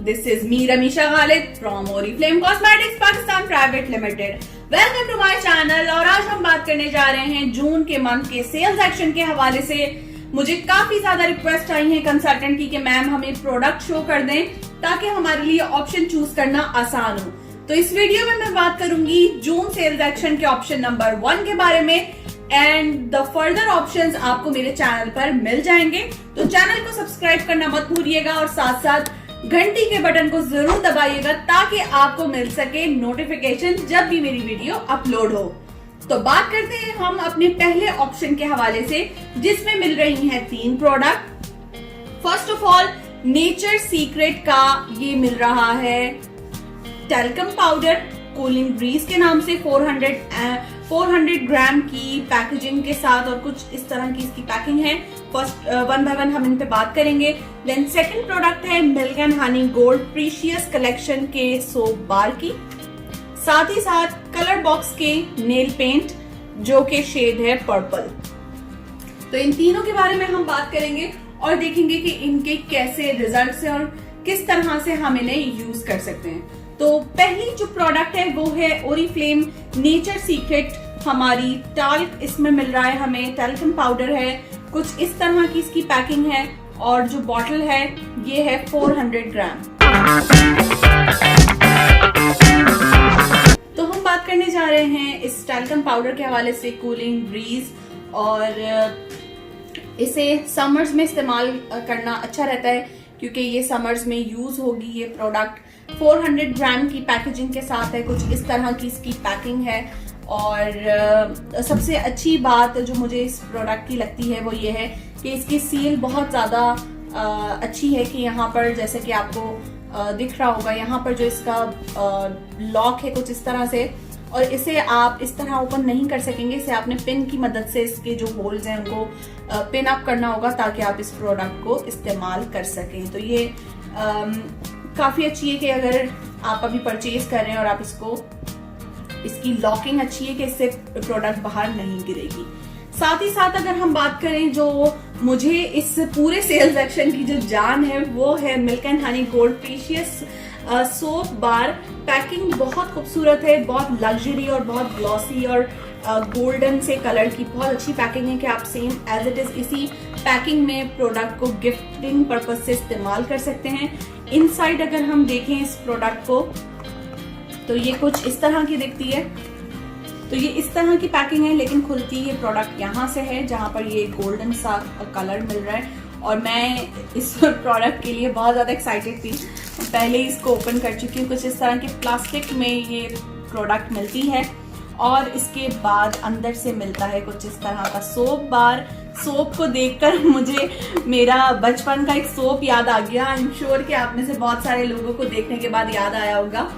This is me Ramisha Khalid from Oriflame Cosmetics Pakistan Private Limited. Welcome to my channel। और आज हम बात करने जा रहे हैं जून के मंथ के सेल्स एक्शन के हवाले से। मुझे काफी ज्यादा रिक्वेस्ट आई है कंसल्टेंट की कि मैम हमें प्रोडक्ट शो कर दें ताकि हमारे लिए ऑप्शन चूज करना आसान हो। तो इस वीडियो में मैं बात करूंगी जून सेल्स एक्शन के ऑप्शन नंबर 1 के बारे में एंड द फर्दर ऑप्शंस आपको मेरे चैनल पर मिल जाएंगे। तो चैनल को सब्सक्राइब करना मत भूलिएगा और साथ साथ घंटी के बटन को जरूर दबाइएगा ताकि आपको मिल सके नोटिफिकेशन जब भी मेरी वीडियो अपलोड हो। तो बात करते हैं हम अपने पहले ऑप्शन के हवाले से जिसमें मिल रही हैं 3 product. First of all nature secret का ये मिल रहा है टैल्कम पाउडर कूलिंग ब्रीज के नाम से 400 ग्राम की पैकेजिंग के साथ और कुछ इस तरह की इसकी पैकिंग है। फर्स्ट 1 बाय 1 हम इन पे बात करेंगे। देन सेकंड प्रोडक्ट है milk and honey gold precious collection के सोप बार की, साथ ही साथ कलर बॉक्स के नेल पेंट जो के शेड है पर्पल। तो इन तीनों के बारे में हम बात करेंगे और देखेंगे कि इनके कैसे रिजल्ट्स हैं और किस तरह से हम इन्हें यूज कर सकते हैं। तो पहली जो प्रोडक्ट है वो है ओरिफ्लेम नेचर सीक्रेट हमारी टाल्क। इसमें मिल रहा है हमें टैल्कम पाउडर है, कुछ इस तरह की इसकी पैकिंग है और जो बॉटल है ये है 400 ग्राम। तो हम बात करने जा रहे हैं इस टैल्कम पाउडर के हवाले से कूलिंग ब्रीज, और इसे समर्स में इस्तेमाल करना अच्छा रहता है क्योंकि ये समर्स में यूज होगी। ये प्रोडक्ट 400 ग्राम की पैकेजिंग के साथ है, कुछ इस तरह की इसकी पैकिंग है। और सबसे अच्छी बात जो मुझे इस प्रोडक्ट की लगती है वो ये है कि इसकी सील बहुत ज़्यादा अच्छी है कि यहाँ पर जैसे कि आपको दिख रहा होगा, यहाँ पर जो इसका लॉक है कुछ इस तरह से, और इसे आप इस तरह ओपन नहीं कर सकेंगे। इसे आपने पिन की मदद से इसके जो होल्स हैं उनको पिन अप करना होगा ताकि आप इस प्रोडक्ट को इस्तेमाल कर सकें। तो ये काफ़ी अच्छी है कि अगर आप अभी परचेज कर रहे हैं और आप इसकी लॉकिंग अच्छी है कि इससे प्रोडक्ट बाहर नहीं गिरेगी। साथ ही साथ अगर हम बात करें जो मुझे इस पूरे सेल्स एक्शन की जो जान है वो है milk and honey gold precious soap bar. Packing बहुत खूबसूरत है, बहुत लग्जरी और बहुत ग्लॉसी और गोल्डन से कलर की बहुत अच्छी पैकिंग है कि आप सेम एज इट इज इसी पैकिंग में प्रोडक्ट को गिफ्टिंग पर्पज से इस्तेमाल कर सकते हैं। इनसाइड अगर हम देखें इस प्रोडक्ट को तो ये कुछ इस तरह की दिखती है। तो ये इस तरह की पैकिंग है लेकिन खुलती ये प्रोडक्ट यहाँ से है जहाँ पर ये गोल्डन सा कलर मिल रहा है और मैं इस प्रोडक्ट के लिए बहुत ज़्यादा एक्साइटेड थी। पहले ही इसको ओपन कर चुकी हूँ। कुछ इस तरह की प्लास्टिक में ये प्रोडक्ट मिलती है और इसके बाद अंदर से मिलता है कुछ इस तरह का सोप बार। सोप को देखकर मुझे मेरा बचपन का एक सोप याद आ गया। आई एम श्योर कि आप में से बहुत सारे लोगों को देखने के बाद याद आया होगा।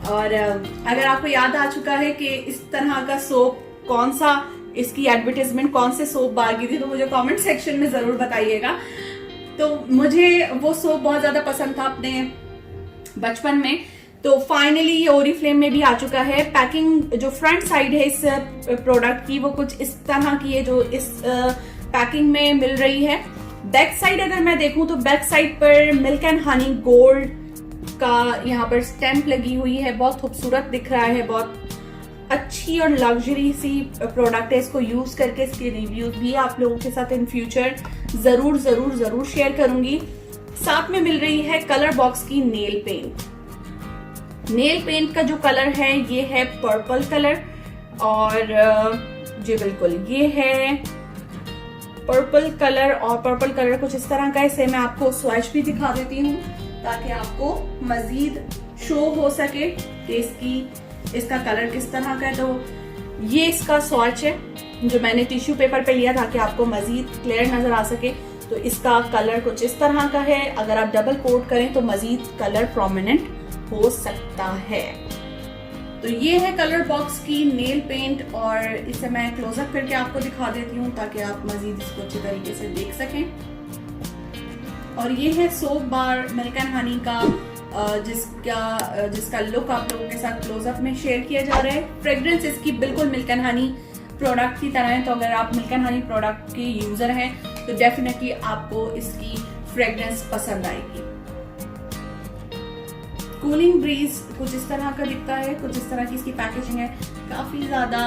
और अगर आपको याद आ चुका है कि इस तरह का सोप कौन सा, इसकी एडवर्टाइजमेंट कौन से सोप बार की थी, तो मुझे कमेंट सेक्शन में जरूर बताइएगा। तो मुझे वो सोप बहुत ज्यादा पसंद था अपने बचपन में। तो फाइनली ये ओरिफ्लेम में भी आ चुका है। पैकिंग जो फ्रंट साइड है इस प्रोडक्ट की वो कुछ इस तरह की है जो इस पैकिंग में मिल रही है। बैक साइड अगर मैं देखूं तो बैक साइड पर मिल्क एंड हनी गोल्ड का यहाँ पर स्टैंप लगी हुई है। बहुत खूबसूरत दिख रहा है, बहुत अच्छी और लग्जरी सी प्रोडक्ट है। इसको यूज करके इसके रिव्यूज भी आप लोगों के साथ इन फ्यूचर जरूर शेयर करूंगी। साथ में मिल रही है कलर बॉक्स की नेल पेंट। नेल पेंट का जो कलर है ये है पर्पल कलर, और जी बिल्कुल ये है पर्पल कलर। और पर्पल कलर कुछ इस तरह का है। इसे मैं आपको स्वैच भी दिखा देती हूँ ताकि आपको मजीद शो हो सके कि इसका कलर किस तरह का है। तो ये इसका स्वैच है जो मैंने टिश्यू पेपर पे लिया ताकि आपको मजीद क्लियर नजर आ सके। तो इसका कलर कुछ इस तरह का है। अगर आप डबल कोट करें तो मजीद कलर प्रोमिनेंट हो सकता है। तो ये है कलर बॉक्स की नेल पेंट और इसे मैं क्लोजअप करके आपको दिखा देती हूँ ताकि आप मजीद इसको अच्छे तरीके से देख सकें। और ये है soap bar milk and honey का जिसका लुक आप लोगों के साथ क्लोजअप में शेयर किया जा रहा है। फ्रेग्रेंस इसकी बिल्कुल मिल्क एंड हनी प्रोडक्ट की तरह है। तो अगर आप मिल्क एंड हनी प्रोडक्ट के यूजर हैं तो डेफिनेटली आपको इसकी फ्रेग्रेंस पसंद आएगी। कूलिंग ब्रीज कुछ इस तरह का दिखता है, कुछ इस तरह की इसकी पैकेजिंग है। काफी ज्यादा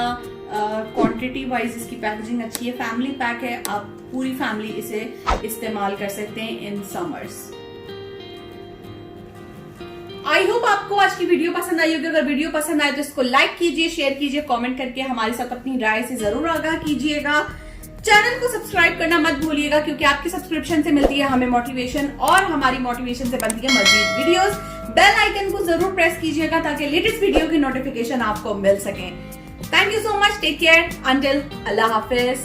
क्वांटिटी वाइज इसकी पैकेजिंग अच्छी है। फैमिली पैक है, आप पूरी फैमिली इसे इस्तेमाल कर सकते हैं इन समर्स। आई होप आपको आज की वीडियो पसंद आई होगी। अगर वीडियो पसंद आए तो इसको लाइक कीजिए, शेयर कीजिए, कमेंट करके हमारे साथ अपनी राय से जरूर आगाह कीजिएगा। चैनल को सब्सक्राइब करना मत भूलिएगा, क्योंकि आपके सब्सक्रिप्शन से मिलती है हमें मोटिवेशन और हमारी मोटिवेशन से बनती है मजीद वीडियोस। बेल आइकन को जरूर प्रेस कीजिएगा ताकि लेटेस्ट वीडियो की नोटिफिकेशन आपको मिल सके। Thank you so much, take care, until अल्लाह हाफिज।